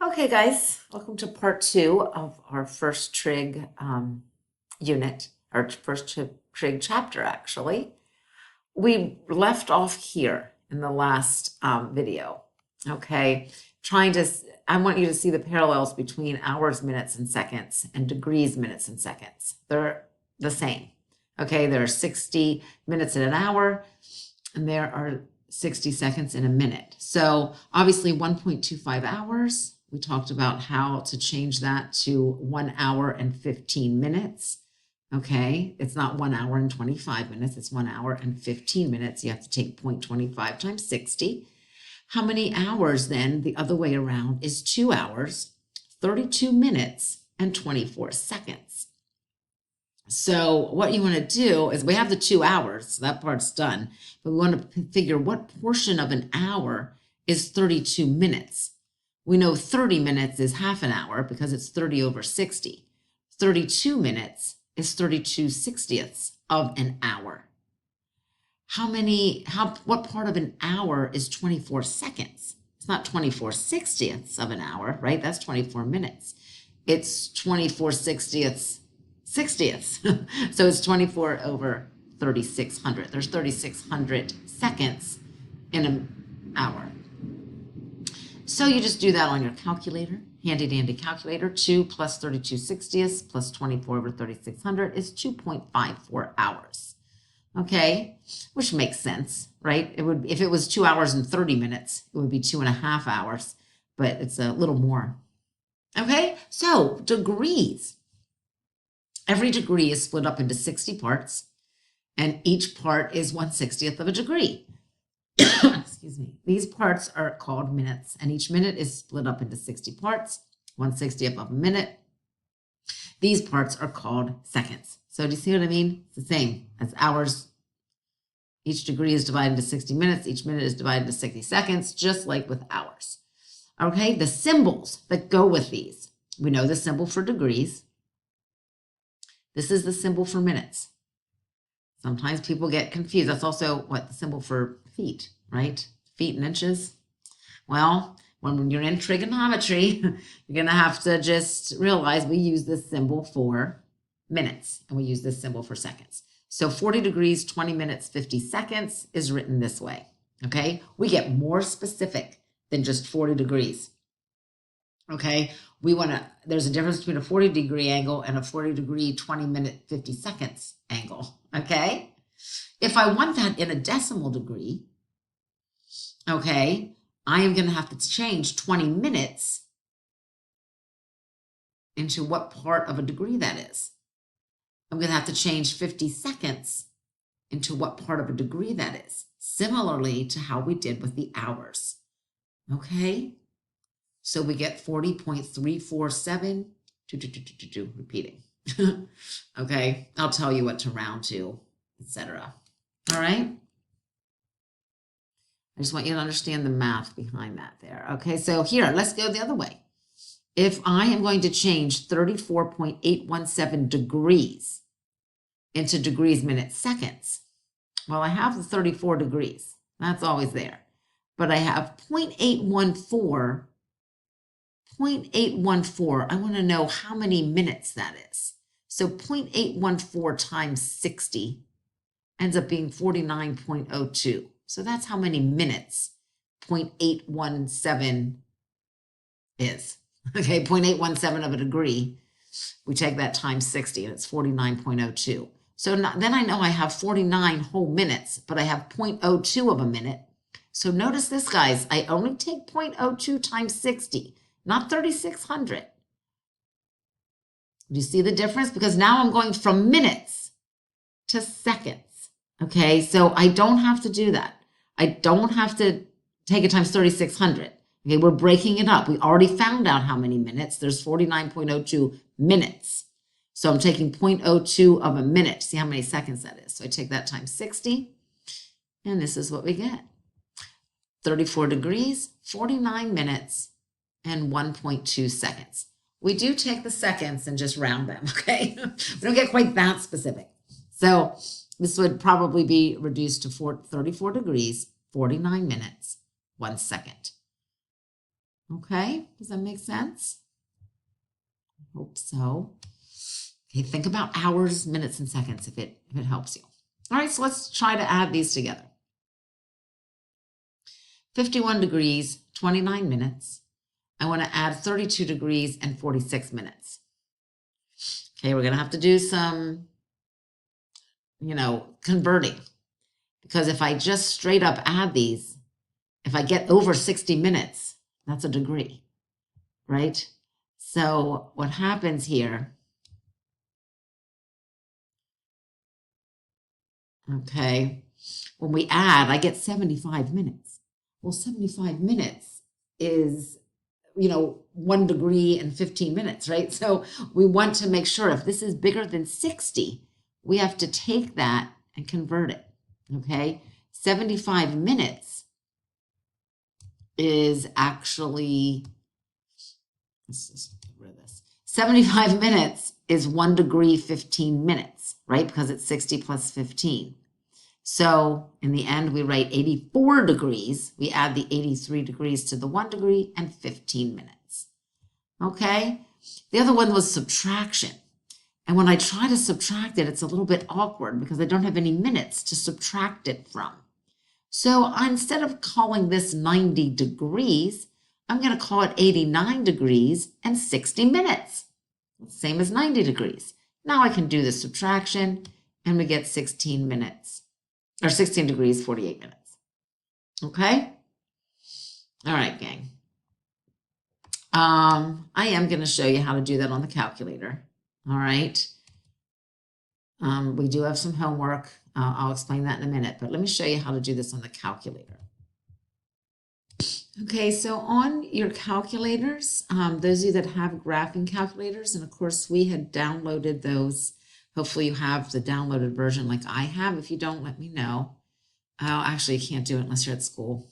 Okay, guys, welcome to part two of our first Trig unit, our first Trig chapter, actually. We left off here in the last video, okay? I want you to see the parallels between hours, minutes, and seconds, and degrees, minutes, and seconds. They're the same, okay? There are 60 minutes in an hour, and there are 60 seconds in a minute. So obviously 1.25 hours, we talked about how to change that to 1 hour and 15 minutes. Okay, it's not 1 hour and 25 minutes, it's 1 hour and 15 minutes. You have to take 0.25 times 60. How many hours then, the other way around, is 2 hours, 32 minutes, and 24 seconds. So what you want to do is we have the 2 hours, so that part's done, but we want to figure what portion of an hour is 32 minutes. We know 30 minutes is half an hour because it's 30 over 60. 32 minutes is 32/60ths of an hour. What part of an hour is 24 seconds? It's not 24/60ths of an hour, right? That's 24 minutes. It's 24/60ths. So it's 24 over 3,600. There's 3,600 seconds in an hour. So you just do that on your calculator, handy dandy calculator. 2 plus 32/60ths plus 24 over 3,600 is 2.54 hours. Okay, which makes sense, right? If it was 2 hours and 30 minutes, it would be 2.5 hours, but it's a little more. Okay, so degrees. Every degree is split up into 60 parts, and each part is 1/60th of a degree. Excuse me. These parts are called minutes, and each minute is split up into 60 parts, 1/60th of a minute. These parts are called seconds. So do you see what I mean? It's the same as hours. Each degree is divided into 60 minutes. Each minute is divided into 60 seconds, just like with hours. Okay, the symbols that go with these. We know the symbol for degrees. This is the symbol for minutes. Sometimes people get confused. That's also what the symbol for feet, right? Feet and inches. Well, when you're in trigonometry, you're going to have to just realize we use this symbol for minutes and we use this symbol for seconds. So 40 degrees, 20 minutes, 50 seconds is written this way. Okay, we get more specific than just 40 degrees. Okay, there's a difference between a 40-degree angle and a 40-degree, 20-minute, 50 seconds angle. Okay, if I want that in a decimal degree, okay, I am going to have to change 20 minutes into what part of a degree that is. I'm going to have to change 50 seconds into what part of a degree that is, similarly to how we did with the hours. Okay, so we get 40.347, repeating. Okay, I'll tell you what to round to, etc. All right. I just want you to understand the math behind that there. Okay, so here, let's go the other way. If I am going to change 34.817 degrees into degrees, minutes, seconds, well, I have the 34 degrees. That's always there. But I have 0.814. 0.814, I want to know how many minutes that is. So 0.814 times 60 ends up being 49.02. So that's how many minutes 0.817 is. Okay, 0.817 of a degree. We take that times 60 and it's 49.02. So then I know I have 49 whole minutes, but I have 0.02 of a minute. So notice this, guys, I only take 0.02 times 60, not 3,600. Do you see the difference? Because now I'm going from minutes to seconds. Okay, so I don't have to do that. I don't have to take it times 3,600. Okay, we're breaking it up. We already found out how many minutes. There's 49.02 minutes. So I'm taking 0.02 of a minute. See how many seconds that is. So I take that times 60, and this is what we get. 34 degrees, 49 minutes, and 1.2 seconds. We do take the seconds and just round them, okay? We don't get quite that specific. So this would probably be reduced to 34 degrees, 49 minutes, 1 second. Okay, does that make sense? I hope so. Okay, think about hours, minutes, and seconds if it helps you. All right, so let's try to add these together. 51 degrees, 29 minutes. I want to add 32 degrees and 46 minutes. Okay, we're going to have to do some, converting. Because if I just straight up add these, if I get over 60 minutes, that's a degree, right? So what happens here, okay, when we add, I get 75 minutes. Well, 75 minutes is, 1 degree and 15 minutes, right? So we want to make sure if this is bigger than 60, we have to take that and convert it, okay? 75 minutes is actually, let's just get rid of this. 75 minutes is 1 degree, 15 minutes, right? Because it's 60 plus 15. So in the end, we write 84 degrees. We add the 83 degrees to the 1 degree and 15 minutes. Okay? The other one was subtraction. And when I try to subtract it, it's a little bit awkward because I don't have any minutes to subtract it from. So instead of calling this 90 degrees, I'm going to call it 89 degrees and 60 minutes. Same as 90 degrees. Now I can do the subtraction and we get 16 minutes. Or 16 degrees, 48 minutes. Okay? All right, gang. I am going to show you how to do that on the calculator. All right? We do have some homework. I'll explain that in a minute, but let me show you how to do this on the calculator. Okay, so on your calculators, those of you that have graphing calculators, and of course we had downloaded those. Hopefully you have the downloaded version like I have. If you don't, let me know. Oh, actually, you can't do it unless you're at school.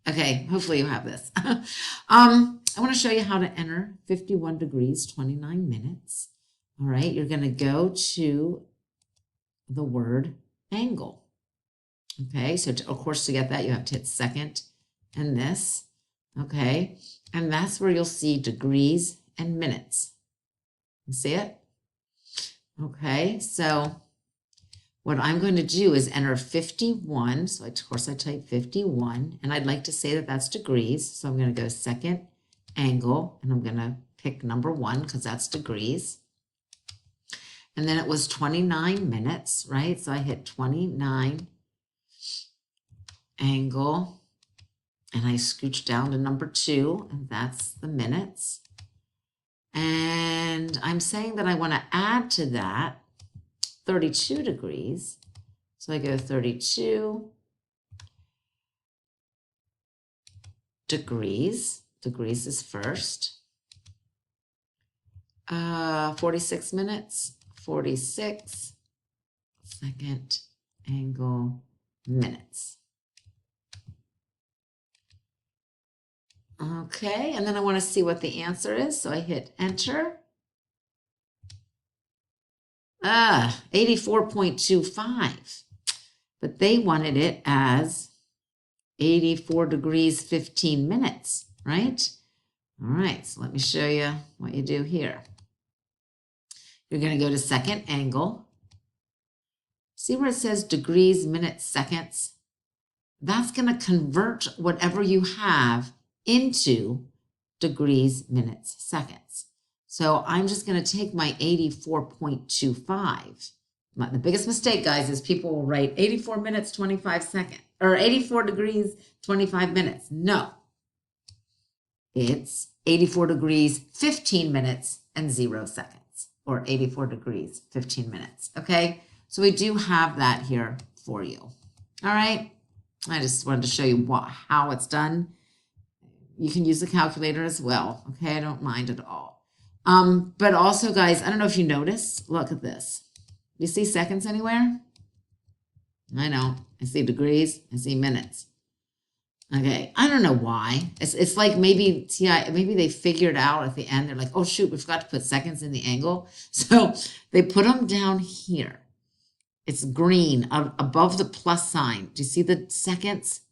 Okay, hopefully you have this. I want to show you how to enter 51 degrees, 29 minutes. All right, you're going to go to the word angle. Okay, so of course to get that, you have to hit second and this. Okay, and that's where you'll see degrees and minutes. You see it? Okay, so what I'm going to do is enter 51. So of course I type 51 and I'd like to say that that's degrees. So I'm going to go second angle and I'm going to pick number 1 because that's degrees. And then it was 29 minutes, right? So I hit 29 angle and I scooch down to number 2 and that's the minutes. And I'm saying that I want to add to that 32 degrees. So I go 32 degrees. Degrees is first. 46 minutes. 46 second angle minutes. Okay, and then I want to see what the answer is. So I hit enter. 84.25. But they wanted it as 84 degrees, 15 minutes, right? All right, so let me show you what you do here. You're going to go to second angle. See where it says degrees, minutes, seconds? That's going to convert whatever you have into degrees, minutes, seconds. So I'm just going to take my 84.25. The biggest mistake, guys, is people will write 84 minutes, 25 seconds, or 84 degrees, 25 minutes. No, it's 84 degrees, 15 minutes, and 0 seconds, or 84 degrees, 15 minutes. Okay, so we do have that here for you. All right, I just wanted to show you how it's done. You can use the calculator as well. Okay, I don't mind at all. But also, guys, I don't know if you notice, look at this. You see seconds anywhere? I know. I see degrees. I see minutes. Okay, I don't know why. It's like maybe they figured out at the end. They're like, oh, shoot, we forgot to put seconds in the angle. So they put them down here. It's green above the plus sign. Do you see the seconds?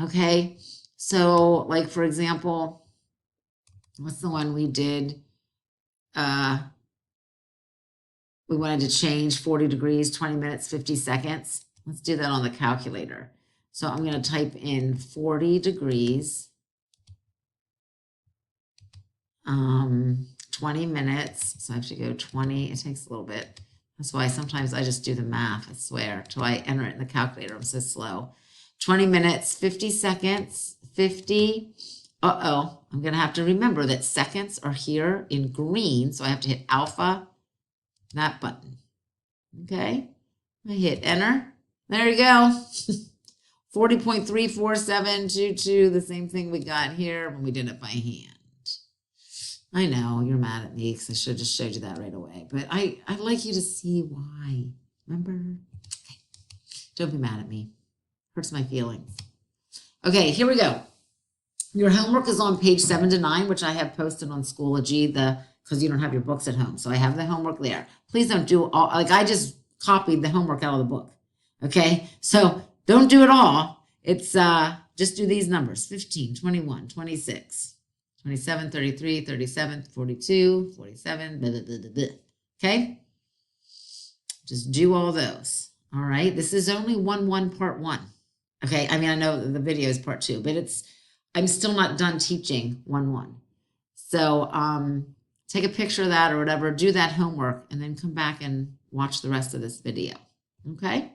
Okay, so like, for example, What's the one we did? We wanted to change 40 degrees, 20 minutes, 50 seconds. Let's do that on the calculator. So I'm going to type in 40 degrees, 20 minutes. So I have to go 20. It takes a little bit. That's why sometimes I just do the math, I swear, till I enter it in the calculator. I'm so slow. 20 minutes, 50 seconds, 50. Uh-oh, I'm going to have to remember that seconds are here in green. So I have to hit alpha, that button. Okay, I hit enter. There you go. 40.34722, the same thing we got here when we did it by hand. I know you're mad at me because I should have just showed you that right away, but I'd like you to see why. Remember? Okay. Don't be mad at me. Hurts my feelings. Okay, here we go. Your homework is on page 7 to 9, which I have posted on Schoology, because you don't have your books at home. So I have the homework there. Please don't do all, like I just copied the homework out of the book. Okay, so don't do it all. It's just do these numbers: 15, 21, 26, 27, 33, 37, 42, 47, blah, blah, blah, blah, blah. Okay, just do all those. All right, this is only 1-1 part 1. Okay, I mean, I know the video is part 2, but I'm still not done teaching 1-1. So take a picture of that or whatever, do that homework, and then come back and watch the rest of this video. Okay?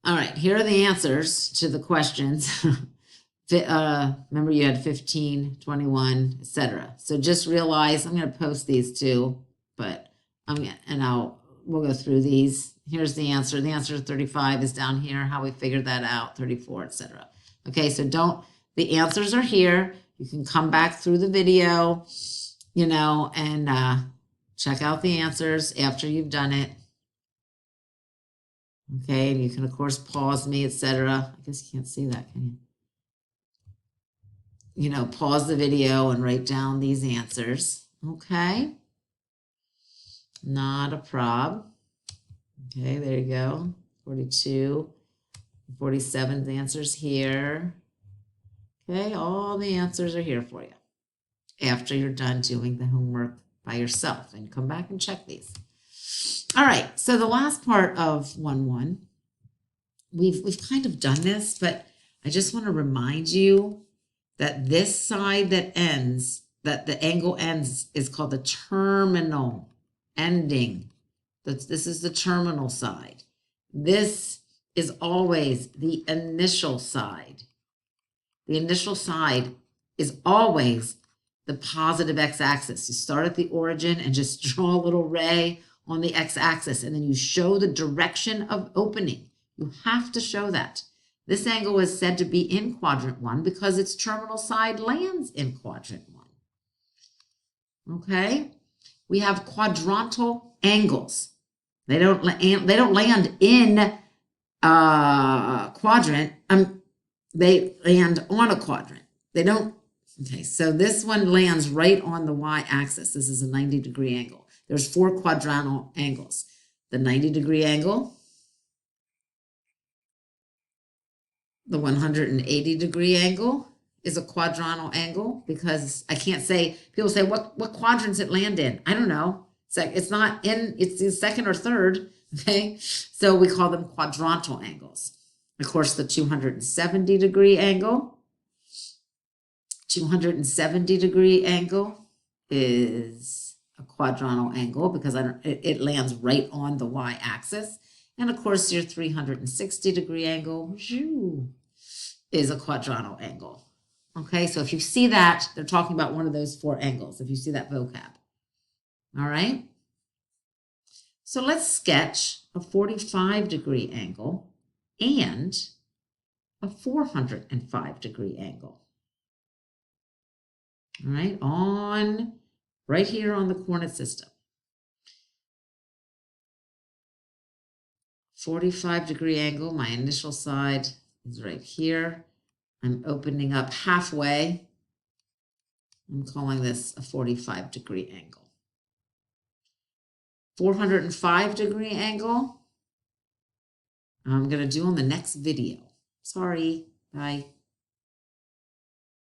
All right, here are the answers to the questions. Remember you had 15, 21, etc. So just realize, I'm going to post these too, but we'll go through these. Here's the answer. The answer to 35 is down here, how we figured that out, 34, etc. Okay, so the answers are here. You can come back through the video, and check out the answers after you've done it. Okay, and you can, of course, pause me, etc. I guess you can't see that, can you? Pause the video and write down these answers. Okay, not a prob. Okay, there you go. 42, 47, the answer's here. Okay, all the answers are here for you after you're done doing the homework by yourself, and come back and check these. All right, so the last part of 1-1, we've kind of done this, but I just want to remind you that this side that the angle ends, is called the terminal ending. This is the terminal side. This is always the initial side. The initial side is always the positive x-axis. You start at the origin and just draw a little ray on the x-axis, and then you show the direction of opening. You have to show that. This angle is said to be in quadrant 1 because its terminal side lands in quadrant 1. Okay? We have quadrantal angles. They don't land in a quadrant. They land on a quadrant. They don't. Okay, so this one lands right on the y-axis. This is a 90-degree angle. There's 4 quadrantal angles. The 90-degree angle, the 180-degree angle is a quadrantal angle, because I can't say, people say, what quadrants it land in? I don't know. It's not in, it's the second or third, okay? So we call them quadrantal angles. Of course, the 270-degree angle, 270-degree angle is a quadrantal angle because it lands right on the y-axis. And of course, your 360-degree angle is a quadrantal angle. Okay, so if you see that, they're talking about one of those 4 angles, if you see that vocab. All right? So let's sketch a 45-degree angle and a 405-degree angle. All right, right here on the coordinate system. 45-degree angle, my initial side is right here. I'm opening up halfway. I'm calling this a 45-degree angle. 405-degree angle, I'm going to do on the next video. Sorry, bye.